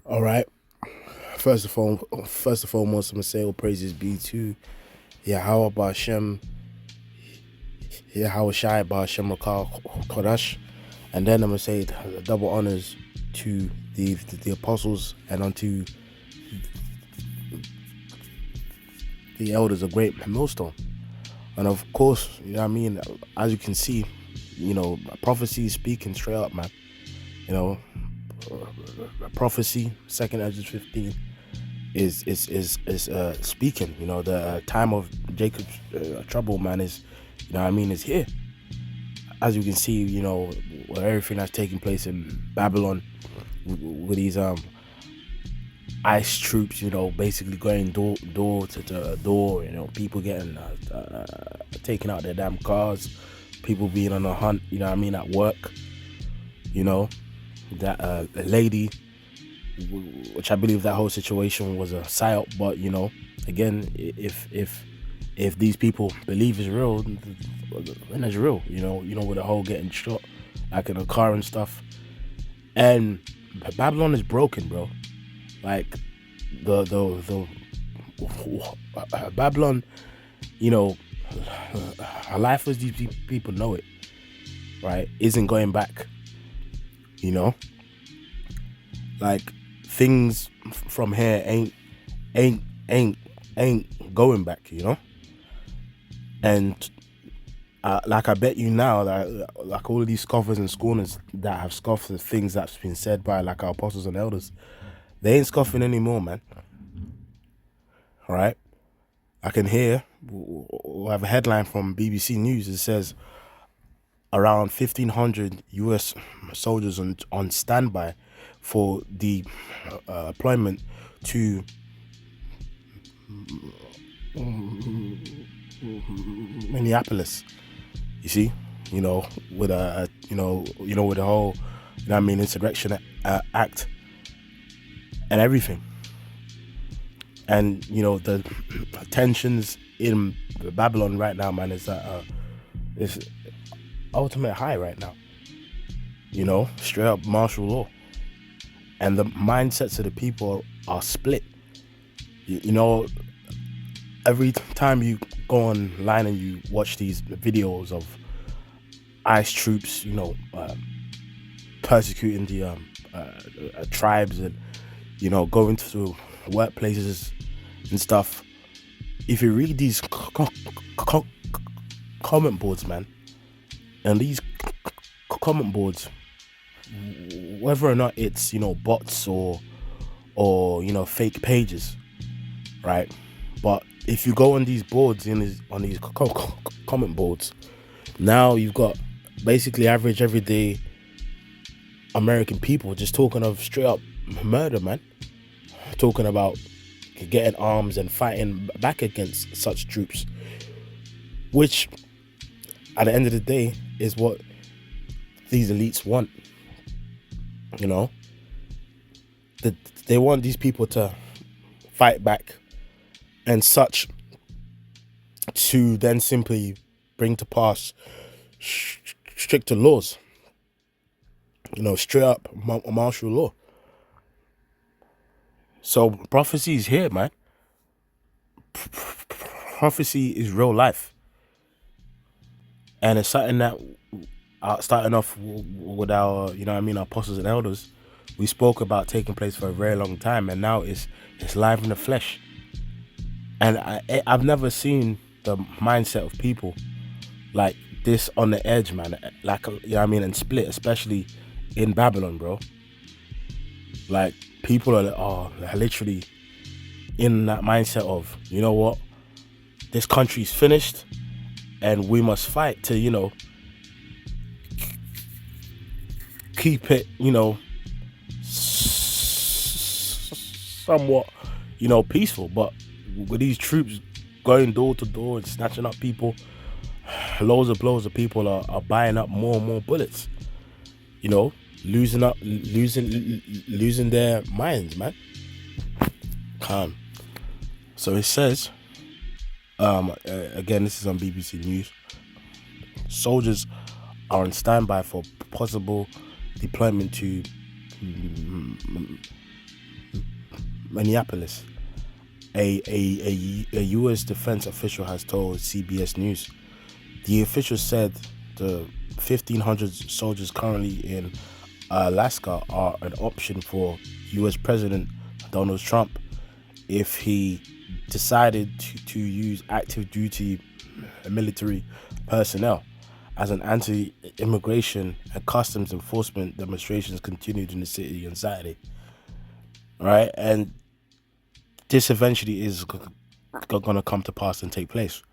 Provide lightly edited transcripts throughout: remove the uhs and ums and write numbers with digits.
All right. First and foremost, I'm gonna say all praises be to Yahweh Ba'Shem, Yahweh Shai Ba'Shem Rakal Kodash, and then I'm gonna say double honors to the apostles and unto the elders of Great Millstone. And of course, you know what I mean. As you can see, prophecy is speaking straight up, man. You know, prophecy, Second Ezra 15 is speaking. The time of Jacob's trouble, man, is here. As you can see, everything that's taking place in Babylon with these ICE troops, basically going door to door, people getting taking out their damn cars, people being on a hunt, at work, that a lady, which I believe that whole situation was a psyop, but again, if these people believe is real, then it's real, with the whole getting shot like in a car and stuff. And Babylon is broken, bro. Like the Babylon, her life as these people know it, right, isn't going back. Like things from here ain't going back. And like I bet you now that like all of these scoffers and scorners that have scoffed at things that's been said by like our apostles and elders, they ain't scoffing anymore, man. All right. I can hear, we have a headline from BBC News. It says around 1,500 US soldiers on standby for the deployment to Minneapolis. You see, with with the whole, insurrection act and everything, and the tensions in Babylon right now, man, is it's ultimate high right now. Straight up martial law, and the mindsets of the people are split. Every time you go online and you watch these videos of ICE troops, persecuting the tribes and going to workplaces and stuff. If you read these comment boards, man, and these comment boards, whether or not it's bots or fake pages, right? But if you go on these boards on these comment boards, now you've got basically average everyday American people just talking of straight up murder, man. Talking about getting arms and fighting back against such troops, which at the end of the day is what these elites want. They want these people to fight back and such, to then simply bring to pass stricter laws, straight up martial law. So prophecy is here, man. Prophecy is real life, and it's something that starting off with our our apostles and elders, we spoke about taking place for a very long time, and now it's live in the flesh. And I've never seen the mindset of people like this on the edge, man. Like, and split, especially in Babylon, bro. Like, people are literally in that mindset of, what? This country's finished and we must fight to, keep it, somewhat, peaceful. But with these troops going door to door and snatching up people, loads of people are buying up more and more bullets, losing their minds, man. Calm. So it says, again, this is on BBC News. Soldiers are on standby for possible deployment to Minneapolis. A U.S. defense official has told CBS News. The official said the 1,500 soldiers currently in Alaska are an option for U.S. President Donald Trump if he decided to use active duty military personnel, as an anti-immigration and customs enforcement demonstrations continued in the city on Saturday. Right, and this eventually is going to come to pass and take place.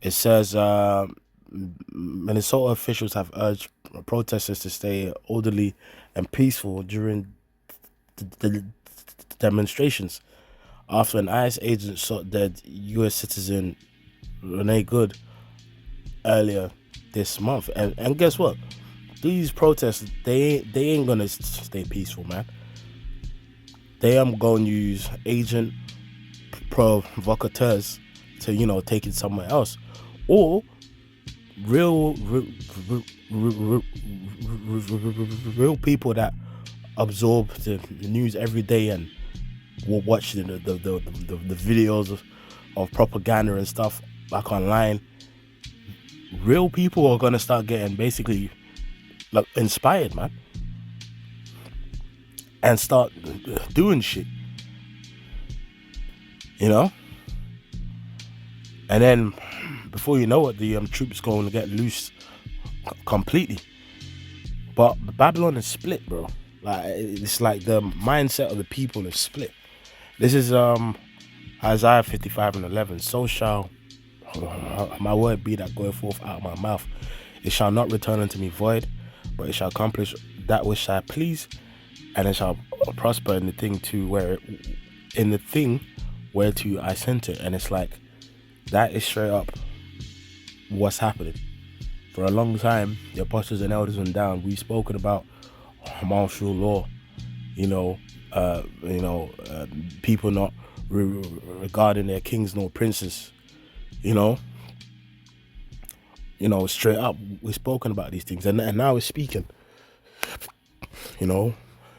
It says Minnesota officials have urged protesters to stay orderly and peaceful during the demonstrations after an ICE agent shot dead U.S. citizen Renee Good earlier this month. And guess what? These protests, they ain't gonna stay peaceful, man. They are going to use agent provocateurs to, take it somewhere else, or real people that absorb the news every day and will watch the videos of propaganda and stuff like online. Real people are gonna start getting basically like inspired, man, and start doing shit, and then before you know it, the troops going to get loose completely. But Babylon is split, bro. Like, it's like the mindset of the people is split. This is Isaiah 55:11. So shall my word be that goeth forth out of my mouth. It shall not return unto me void, but it shall accomplish that which I please, and it shall prosper in the thing whereto I sent it. And it's like, that is straight up what's happening. For a long time, the apostles and elders went down. We've spoken about martial law, people not regarding their kings nor princes, straight up. We've spoken about these things, and now we're speaking.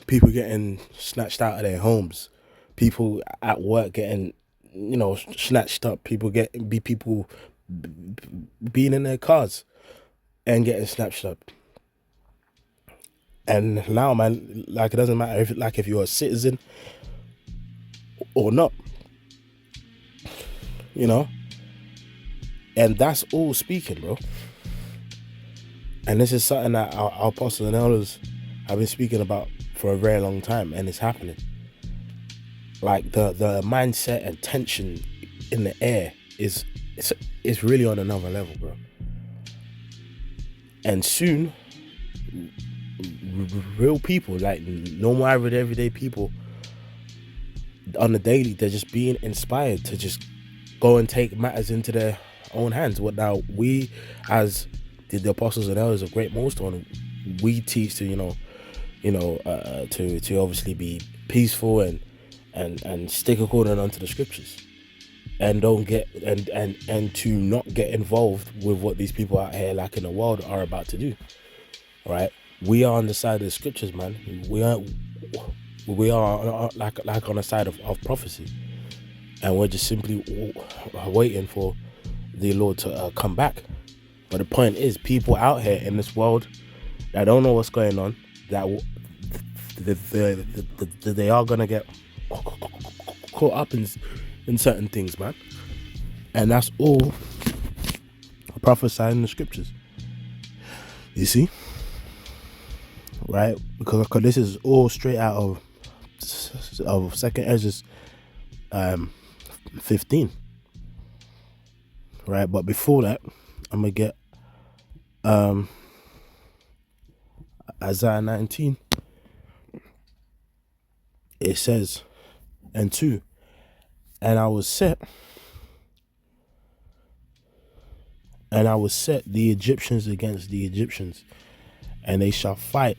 People getting snatched out of their homes, people at work getting, snatched up, people being in their cars and getting snatched up. And now, man, like, it doesn't matter if you're a citizen or not, and that's all speaking, bro. And this is something that our apostles and elders have been speaking about for a very long time, and it's happening. Like, the mindset and tension in the air is really on another level, bro. And soon, real people, like normal average everyday people on the daily, they're just being inspired to just go and take matters into their own hands. What now we, as the apostles and elders of Great Millstone, we teach to to obviously be peaceful and stick according unto the scriptures, and don't get and to not get involved with what these people out here like in the world are about to do. Right? We are on the side of the scriptures, man. We are like on the side of prophecy, and we're just simply waiting for the Lord to come back. But the point is, people out here in this world that don't know what's going on, that they are gonna get caught up in certain things, man. And that's all prophesied in the scriptures. You see? Right? Because this is all straight out of 2nd Ezra 15. Right? But before that, I'm gonna get Isaiah 19. It says, and 2, and I will set the Egyptians against the Egyptians, and they shall fight,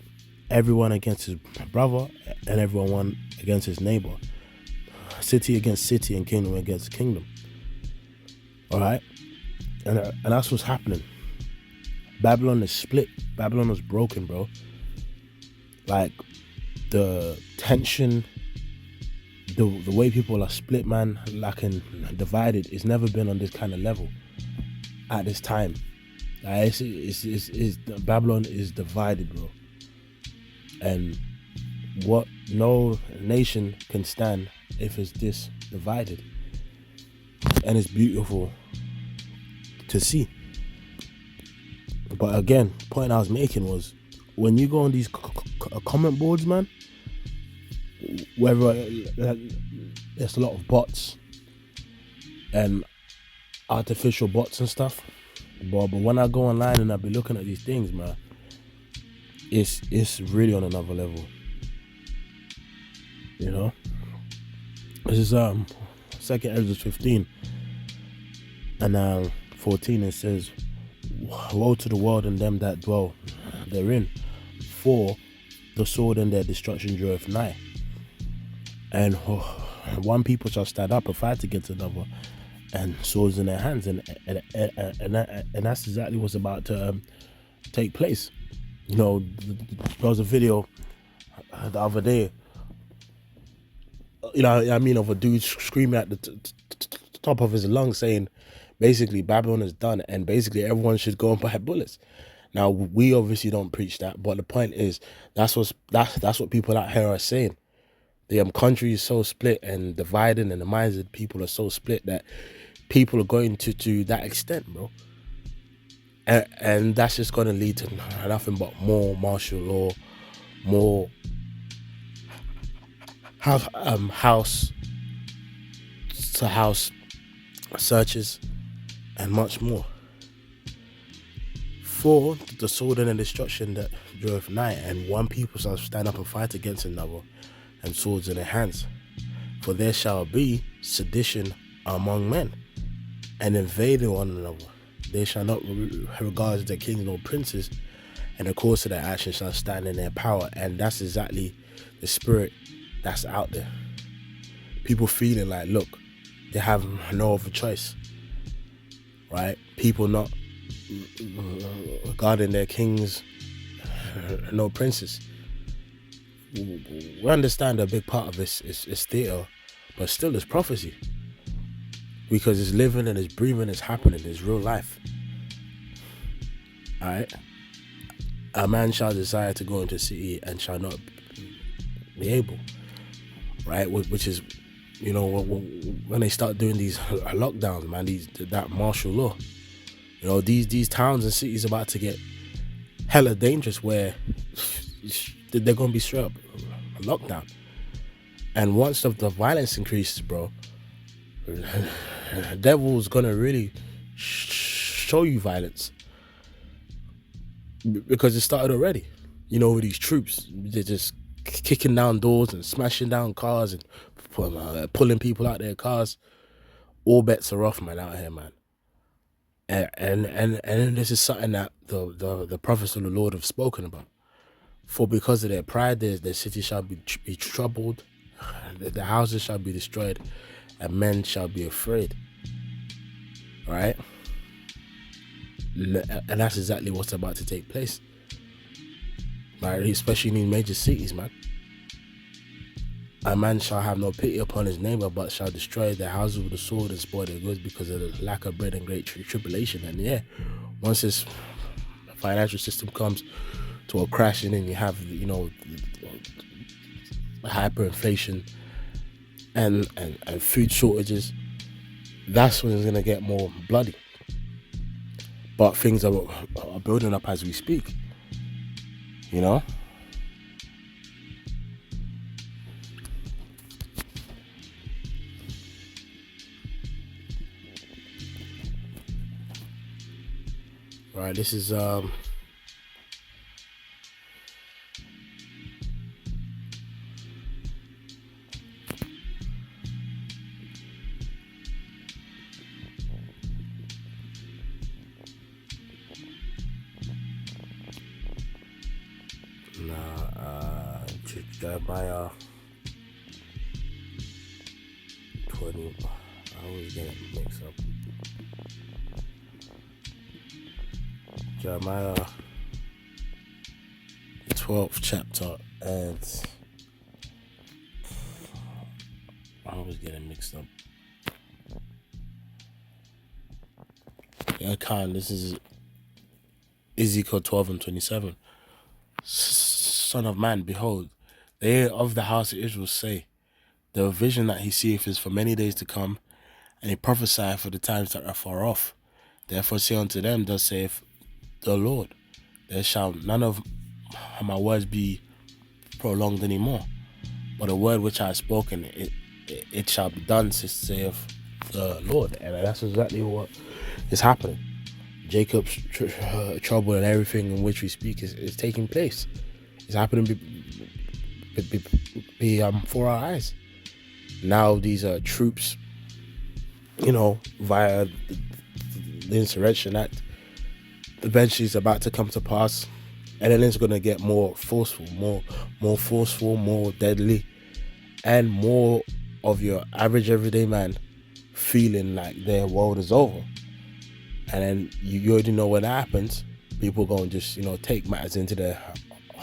everyone against his brother and everyone against his neighbor, city against city and kingdom against kingdom. All right, and that's what's happening. Babylon is split. Babylon is broken, bro. Like, the tension the way people are split, man, like and divided, it's never been on this kind of level at this time. Like it's Babylon is divided, bro, and what no nation can stand if it's this divided, and it's beautiful to see. But again, point I was making was when you go on these comment boards, man, whether there's a lot of bots and artificial bots and stuff, but when I go online and I be looking at these things, man, it's really on another level. You know, this is 2nd Ezra 15 and 14. It says, "Woe to the world and them that dwell therein, for the sword and their destruction draweth nigh. And one people shall stand up and fight against another, and swords in their hands." And that's exactly what's about to take place. You know, there was a video the other day, you know, I mean, of a dude screaming at the top of his lungs saying, basically, Babylon is done, and basically everyone should go and buy bullets. Now, we obviously don't preach that, but the point is, that's what people out here are saying. The country is so split and divided, and the minds of people are so split that people are going to that extent, bro. And that's just going to lead to nothing but more martial law, more house to house searches, and much more. For the sword and the destruction that draweth nigh, and one people shall stand up and fight against another, and swords in their hands. For there shall be sedition among men, and invading one another. They shall not regard their kings nor princes, and the course of their action shall stand in their power. And that's exactly the spirit that's out there. People feeling like, look, they have no other choice, right? People not regarding their kings no princes. We understand a big part of this is theater, but still it's prophecy, because it's living and it's breathing, it's happening, it's real life. Alright, a man shall desire to go into the city and shall not be able, right? Which is, you know, when they start doing these lockdowns, man, that martial law, you know, these towns and cities about to get hella dangerous, where they're gonna be straight up lockdown. And once the violence increases, bro, the devil's gonna really show you violence, because it started already. You know, with these troops, they're just kicking down doors and smashing down cars and pulling people out their cars. All bets are off, man, out here, man. And this is something that the prophets of the Lord have spoken about. For because of their pride, their city shall be troubled, the houses shall be destroyed, and men shall be afraid. Right? And that's exactly what's about to take place. Right? Especially in these major cities, man. A man shall have no pity upon his neighbor, but shall destroy their houses with the sword and spoil their goods, because of the lack of bread and great tribulation. And yeah, once this financial system comes to a crashing, and you have, you know, hyperinflation and food shortages, that's when it's gonna get more bloody. But things are building up as we speak, you know. Right, this is Jeremiah 20. I always get it mixed up. Jeremiah, the 12th chapter, and I always get it mixed up. Yeah, Khan, this is Ezekiel 12 and 27. Son of man, behold, they of the house of Israel say, the vision that he seeth is for many days to come, and he prophesieth for the times that are far off. Therefore say unto them, thus saith the Lord, there shall none of my words be prolonged anymore, but a word which I have spoken, it shall be done, saith the Lord. And that's exactly what is happening. Jacob's trouble and everything in which we speak is taking place. It's happening before our eyes. Now these troops, via the Insurrection Act, eventually is about to come to pass, and then it's going to get more forceful, more deadly, and more of your average everyday man feeling like their world is over. And then you already know when that happens, people going to just take matters into their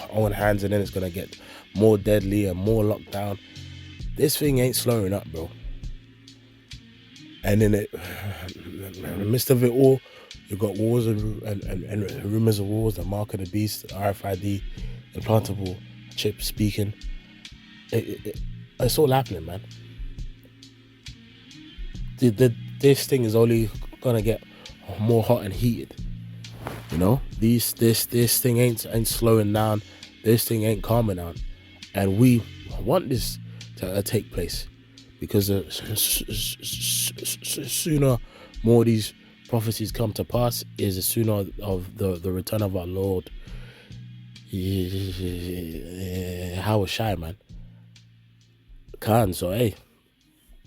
own hands, and then it's going to get more deadly and more locked down. This thing ain't slowing up, bro. And in the midst of it all, you've got wars and rumors of wars, the mark of the beast, the RFID, implantable chip speaking. It's all happening, man. This thing is only gonna get more hot and heated. This thing ain't slowing down. This thing ain't calming down, and we want this to take place, because sooner more of these prophecies come to pass, is the sooner of the return of our Lord. How was shy, man. Khan. So hey,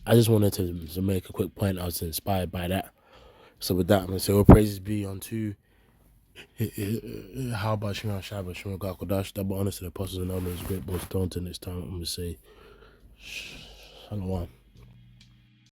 I just wanted to make a quick point. I was inspired by that. So with that, I'm gonna say all praises be unto how about Shimon Shabbat, Shimon Gakodash, double honors to the apostles and elders, great boys, Thornton. This time I'm gonna say Shalom.